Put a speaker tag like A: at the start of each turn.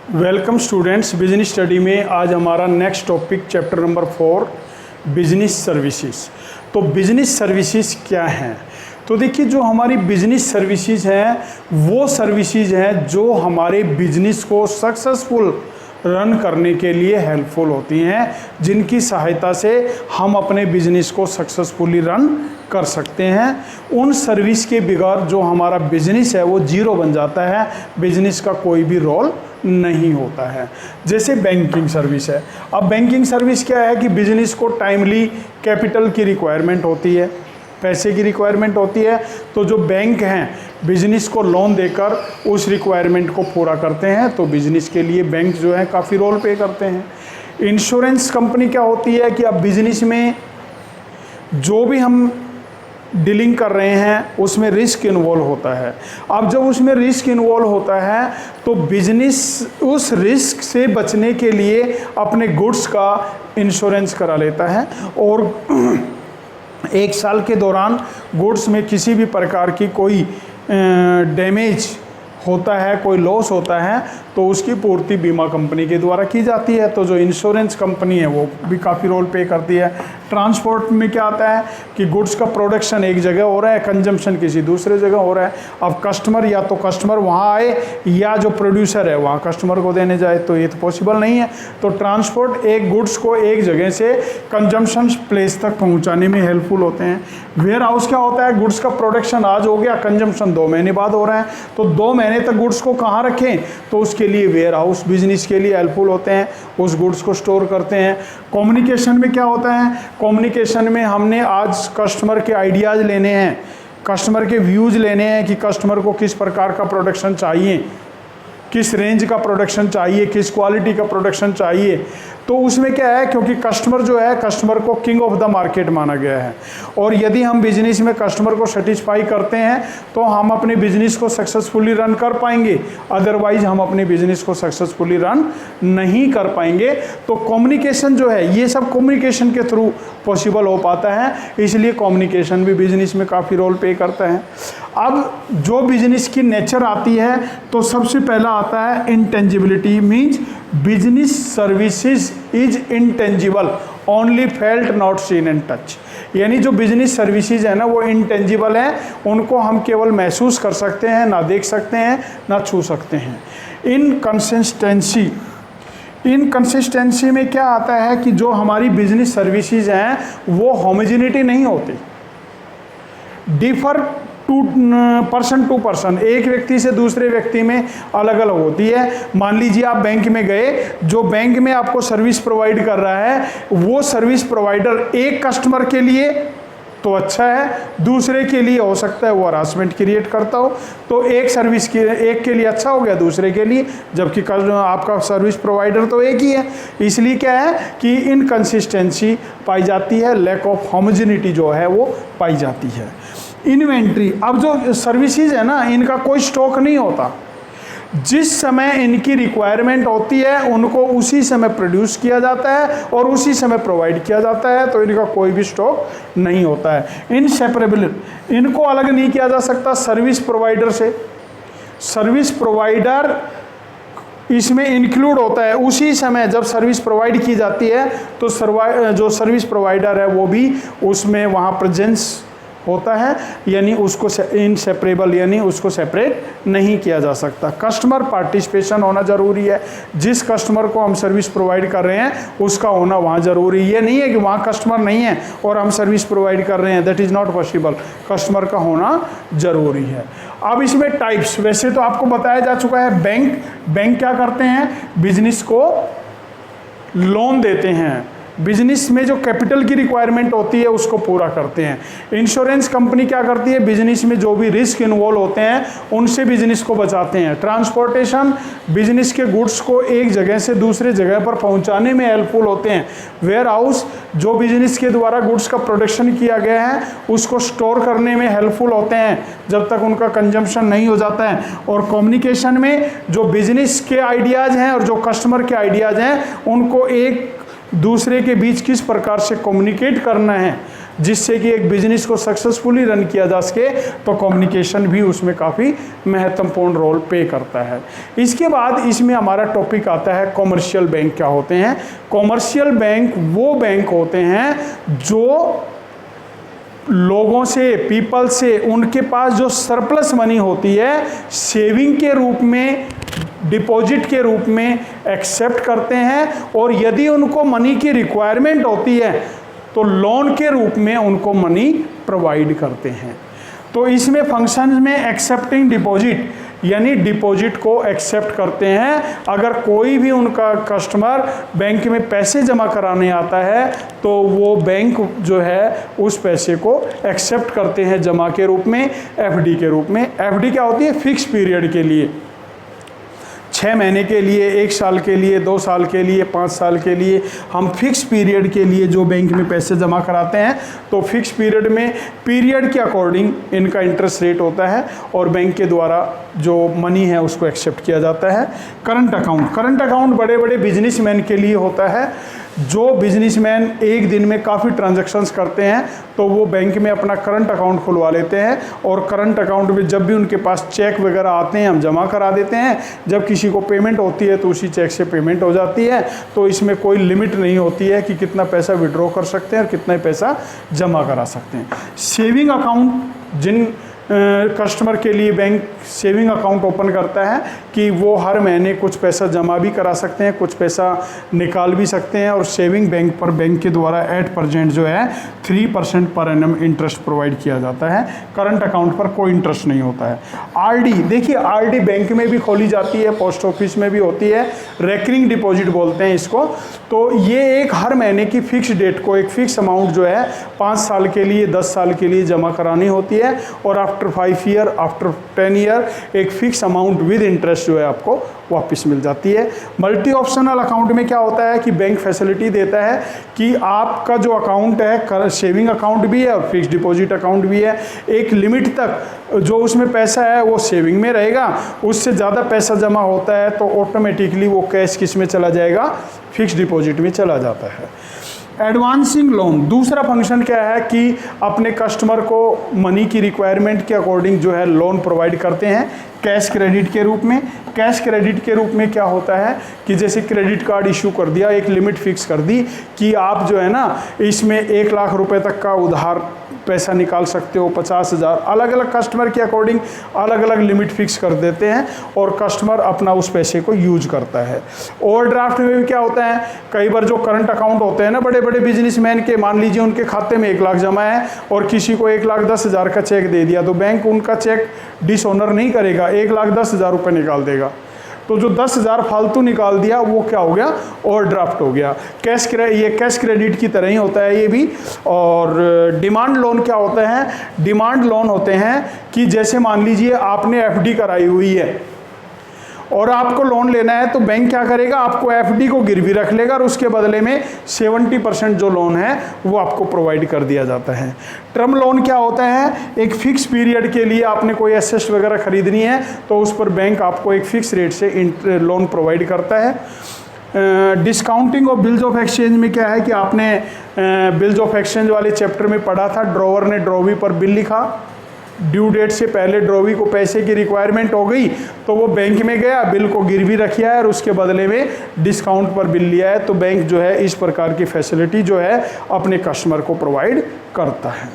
A: Welcome students, business study में आज हमारा next topic chapter number 4 business services. तो बिजनेस सर्विसेज क्या हैं? तो देखिए, जो हमारी बिजनेस सर्विसेज हैं वो सर्विसेज हैं जो हमारे बिजनेस को सक्सेसफुल रन करने के लिए हेल्पफुल होती हैं, जिनकी सहायता से हम अपने बिजनेस को सक्सेसफुली रन कर सकते हैं। उन सर्विस के बगैर जो हमारा बिजनेस है वो जीरो बन जाता है, बिजनेस का कोई भी रोल नहीं होता है। जैसे बैंकिंग सर्विस है। अब बैंकिंग सर्विस क्या है कि बिजनेस को टाइमली कैपिटल की रिक्वायरमेंट होती है, पैसे की रिक्वायरमेंट होती है, तो जो बैंक हैं बिजनेस को लोन देकर उस रिक्वायरमेंट को पूरा करते हैं। तो बिजनेस के लिए बैंक जो है काफ़ी रोल प्ले करते हैं। इंश्योरेंस कंपनी क्या होती है कि अब बिजनेस में जो भी हम डीलिंग कर रहे हैं उसमें रिस्क इन्वॉल्व होता है। अब जब उसमें रिस्क इन्वॉल्व होता है तो बिजनेस उस रिस्क से बचने के लिए अपने गुड्स का इंश्योरेंस करा लेता है, और 1 साल के दौरान गुड्स में किसी भी प्रकार की कोई डैमेज होता है, कोई लॉस होता है, तो उसकी पूर्ति बीमा कंपनी के द्वारा की जाती है। तो जो इंश्योरेंस कंपनी है वो भी काफ़ी रोल प्ले करती है। ट्रांसपोर्ट में क्या आता है कि गुड्स का प्रोडक्शन एक जगह हो रहा है, कंजम्पशन किसी दूसरे जगह हो रहा है। अब कस्टमर या तो कस्टमर वहाँ आए या जो प्रोड्यूसर है वहाँ कस्टमर को देने जाए, तो ये तो पॉसिबल नहीं है। तो ट्रांसपोर्ट एक गुड्स को एक जगह से कंजम्पशन प्लेस तक पहुँचाने में हेल्पफुल होते हैं। वेयर हाउस क्या होता है, गुड्स का प्रोडक्शन आज हो गया, कंजम्पशन 2 महीने बाद हो रहा है, तो 2 महीने तक गुड्स को कहाँ रखें, तो उसके लिए वेयर हाउस बिजनेस के लिए हेल्पफुल होते हैं, उस गुड्स को स्टोर करते हैं। कम्युनिकेशन में क्या होता है, कम्युनिकेशन में हमने आज कस्टमर के आइडियाज़ लेने हैं, कस्टमर के व्यूज़ लेने हैं कि कस्टमर को किस प्रकार का प्रोडक्शन चाहिए, किस रेंज का प्रोडक्शन चाहिए, किस क्वालिटी का प्रोडक्शन चाहिए। तो उसमें क्या है, क्योंकि कस्टमर जो है, कस्टमर को किंग ऑफ द मार्केट माना गया है, और यदि हम बिजनेस में कस्टमर को सेटिस्फाई करते हैं तो हम अपने बिजनेस को सक्सेसफुली रन कर पाएंगे, अदरवाइज हम अपने बिजनेस को सक्सेसफुली रन नहीं कर पाएंगे। तो कम्युनिकेशन जो है, ये सब कम्युनिकेशन के थ्रू पॉसिबल हो पाता है, इसलिए कम्युनिकेशन भी बिजनेस में काफ़ी रोल प्ले करता है। अब जो बिजनेस की नेचर आती है तो सबसे पहला आता है intangibility, means business services is intangible, only felt not seen and touch. यानी जो बिजनेस सर्विसेज है ना वो इंटेंजिबल है, उनको हम केवल महसूस कर सकते हैं, ना देख सकते हैं, ना छू सकते हैं। इनकंसिस्टेंसी में क्या आता है कि जो हमारी बिजनेस सर्विसेज हैं वो होमोजेनिटी नहीं होती, डिफर पर्सन टू पर्सन, एक व्यक्ति से दूसरे व्यक्ति में अलग अलग होती है। मान लीजिए आप बैंक में गए, जो बैंक में आपको सर्विस प्रोवाइड कर रहा है वो सर्विस प्रोवाइडर एक कस्टमर के लिए तो अच्छा है, दूसरे के लिए हो सकता है वो हरासमेंट क्रिएट करता हो। तो एक सर्विस के एक के लिए अच्छा हो गया, दूसरे के लिए, जबकि आपका सर्विस प्रोवाइडर तो एक ही है। इसलिए क्या है कि इनकंसिस्टेंसी पाई जाती है, लैक ऑफ होमोजेनिटी जो है वो पाई जाती है। इन्वेंट्री, अब जो सर्विसेज है ना इनका कोई स्टॉक नहीं होता, जिस समय इनकी रिक्वायरमेंट होती है उनको उसी समय प्रोड्यूस किया जाता है और उसी समय प्रोवाइड किया जाता है, तो इनका कोई भी स्टॉक नहीं होता है। इनसेपरेबल, इनको अलग नहीं किया जा सकता सर्विस प्रोवाइडर से। सर्विस प्रोवाइडर इसमें इंक्लूड होता है, उसी समय जब सर्विस प्रोवाइड की जाती है तो जो सर्विस प्रोवाइडर है वो भी उसमें वहाँ प्रेजेंस होता है, यानी उसको इनसेपरेबल, यानी उसको सेपरेट नहीं किया जा सकता। कस्टमर पार्टिसिपेशन होना ज़रूरी है, जिस कस्टमर को हम सर्विस प्रोवाइड कर रहे हैं उसका होना वहाँ ज़रूरी है। ये नहीं है कि वहाँ कस्टमर नहीं है और हम सर्विस प्रोवाइड कर रहे हैं, that is not possible, customer का होना ज़रूरी है। अब इसमें टाइप्स, वैसे तो आपको बताया जा चुका है। बैंक क्या करते हैं, बिजनेस को लोन देते हैं, बिजनेस में जो कैपिटल की रिक्वायरमेंट होती है उसको पूरा करते हैं। इंश्योरेंस कंपनी क्या करती है, बिजनेस में जो भी रिस्क इन्वॉल्व होते हैं उनसे बिजनेस को बचाते हैं। ट्रांसपोर्टेशन, बिजनेस के गुड्स को एक जगह से दूसरे जगह पर पहुंचाने में हेल्पफुल होते हैं। वेयर हाउस, जो बिजनेस के द्वारा गुड्स का प्रोडक्शन किया गया है उसको स्टोर करने में हेल्पफुल होते हैं जब तक उनका कंजम्पशन नहीं हो जाता है। और कम्युनिकेशन में जो बिजनेस के आइडियाज़ हैं और जो कस्टमर के आइडियाज़ हैं उनको एक दूसरे के बीच किस प्रकार से कम्युनिकेट करना है, जिससे कि एक बिजनेस को सक्सेसफुली रन किया जा सके, तो कम्युनिकेशन भी उसमें काफ़ी महत्वपूर्ण रोल प्ले करता है। इसके बाद इसमें हमारा टॉपिक आता है कॉमर्शियल बैंक क्या होते हैं। कॉमर्शियल बैंक वो बैंक होते हैं जो लोगों से, पीपल से, उनके पास जो सरप्लस मनी होती है सेविंग के रूप में, डिपॉजिट के रूप में एक्सेप्ट करते हैं, और यदि उनको मनी की रिक्वायरमेंट होती है तो लोन के रूप में उनको मनी प्रोवाइड करते हैं। तो इसमें फंक्शंस में एक्सेप्टिंग डिपॉजिट, यानी डिपॉजिट को एक्सेप्ट करते हैं। अगर कोई भी उनका कस्टमर बैंक में पैसे जमा कराने आता है तो वो बैंक जो है उस पैसे को एक्सेप्ट करते हैं जमा के रूप में, एफडी के रूप में। एफडी क्या होती है? फिक्स पीरियड के लिए, 6 महीने के लिए, 1 साल के लिए, 2 साल के लिए, 5 साल के लिए, हम फिक्स पीरियड के लिए जो बैंक में पैसे जमा कराते हैं, तो फिक्स पीरियड में पीरियड के अकॉर्डिंग इनका इंटरेस्ट रेट होता है और बैंक के द्वारा जो मनी है उसको एक्सेप्ट किया जाता है। करंट अकाउंट, करंट अकाउंट बड़े बड़े बिजनेसमैन के लिए होता है। जो बिजनेसमैन एक दिन में काफ़ी ट्रांजैक्शंस करते हैं तो वो बैंक में अपना करंट अकाउंट खुलवा लेते हैं, और करंट अकाउंट में जब भी उनके पास चेक वगैरह आते हैं हम जमा करा देते हैं। जब किसी को पेमेंट होती है तो उसी चेक से पेमेंट हो जाती है। तो इसमें कोई लिमिट नहीं होती है कि कितना पैसा विड्रॉ कर सकते हैं और कितना पैसा जमा करा सकते हैं। सेविंग अकाउंट, जिन कस्टमर के लिए बैंक सेविंग अकाउंट ओपन करता है कि वो हर महीने कुछ पैसा जमा भी करा सकते हैं, कुछ पैसा निकाल भी सकते हैं, और सेविंग बैंक पर बैंक के द्वारा 8% जो है 3% पर एनम इंटरेस्ट प्रोवाइड किया जाता है। करंट अकाउंट पर कोई इंटरेस्ट नहीं होता है। आरडी, देखिए आरडी बैंक में भी खोली जाती है, पोस्ट ऑफिस में भी होती है, रेकरिंग डिपॉजिट बोलते हैं इसको। तो ये एक हर महीने की फिक्स डेट को एक फिक्स अमाउंट जो है 5 साल के लिए, 10 साल के लिए जमा करानी होती है, और आफ्टर 5 ईयर, आफ्टर 10 ईयर एक फिक्स अमाउंट विद इंटरेस्ट जो है आपको वापस मिल जाती है। मल्टी ऑप्शनल अकाउंट में क्या होता है कि बैंक फैसिलिटी देता है कि आपका जो अकाउंट है सेविंग अकाउंट भी है और फिक्स डिपॉजिट अकाउंट भी है। एक लिमिट तक जो उसमें पैसा है वो सेविंग में रहेगा, उससे ज़्यादा पैसा जमा होता है तो ऑटोमेटिकली वो कैश किस में चला जाएगा? फिक्स डिपॉजिट में चला जाता है। एडवांसिंग लोन, दूसरा फंक्शन क्या है कि अपने कस्टमर को मनी की रिक्वायरमेंट के अकॉर्डिंग जो है लोन प्रोवाइड करते हैं कैश क्रेडिट के रूप में। कैश क्रेडिट के रूप में क्या होता है कि जैसे क्रेडिट कार्ड इशू कर दिया, एक लिमिट फिक्स कर दी कि आप जो है ना इसमें 1 लाख रुपए तक का उधार पैसा निकाल सकते हो, 50,000, अलग अलग कस्टमर के अकॉर्डिंग अलग अलग लिमिट फिक्स कर देते हैं और कस्टमर अपना उस पैसे को यूज करता है। ओवरड्राफ्ट में भी क्या होता है, कई बार जो करंट अकाउंट होते हैं ना बड़े बड़े बिजनेसमैन के, मान लीजिए उनके खाते में 1 लाख जमा है और किसी को 1,10,000 का चेक दे दिया, तो बैंक उनका चेक डिसऑनर नहीं करेगा, 1,10,000 रुपये निकाल देगा। तो जो 10,000 फालतू निकाल दिया वो क्या हो गया? ओवरड्राफ्ट हो गया। ये कैश क्रेडिट की तरह ही होता है ये भी। और डिमांड लोन क्या होते हैं? डिमांड लोन होते हैं कि जैसे मान लीजिए आपने एफडी कराई हुई है और आपको लोन लेना है, तो बैंक क्या करेगा? आपको एफडी को गिरवी रख लेगा और उसके बदले में 70% जो लोन है वो आपको प्रोवाइड कर दिया जाता है। टर्म लोन क्या होता है? एक फिक्स पीरियड के लिए आपने कोई एसेट वगैरह खरीदनी है तो उस पर बैंक आपको एक फिक्स रेट से लोन प्रोवाइड करता है। Discounting of bills of exchange में क्या है कि आपने बिल्स ऑफ एक्सचेंज वाले चैप्टर में पढ़ा था, ड्रॉवर ने ड्रॉवी पर बिल लिखा, ड्यू डेट से पहले ड्रॉवी को पैसे की रिक्वायरमेंट हो गई तो वो बैंक में गया, बिल को गिरवी रखा है और उसके बदले में डिस्काउंट पर बिल लिया है। तो बैंक जो है इस प्रकार की फैसिलिटी जो है अपने कस्टमर को प्रोवाइड करता है।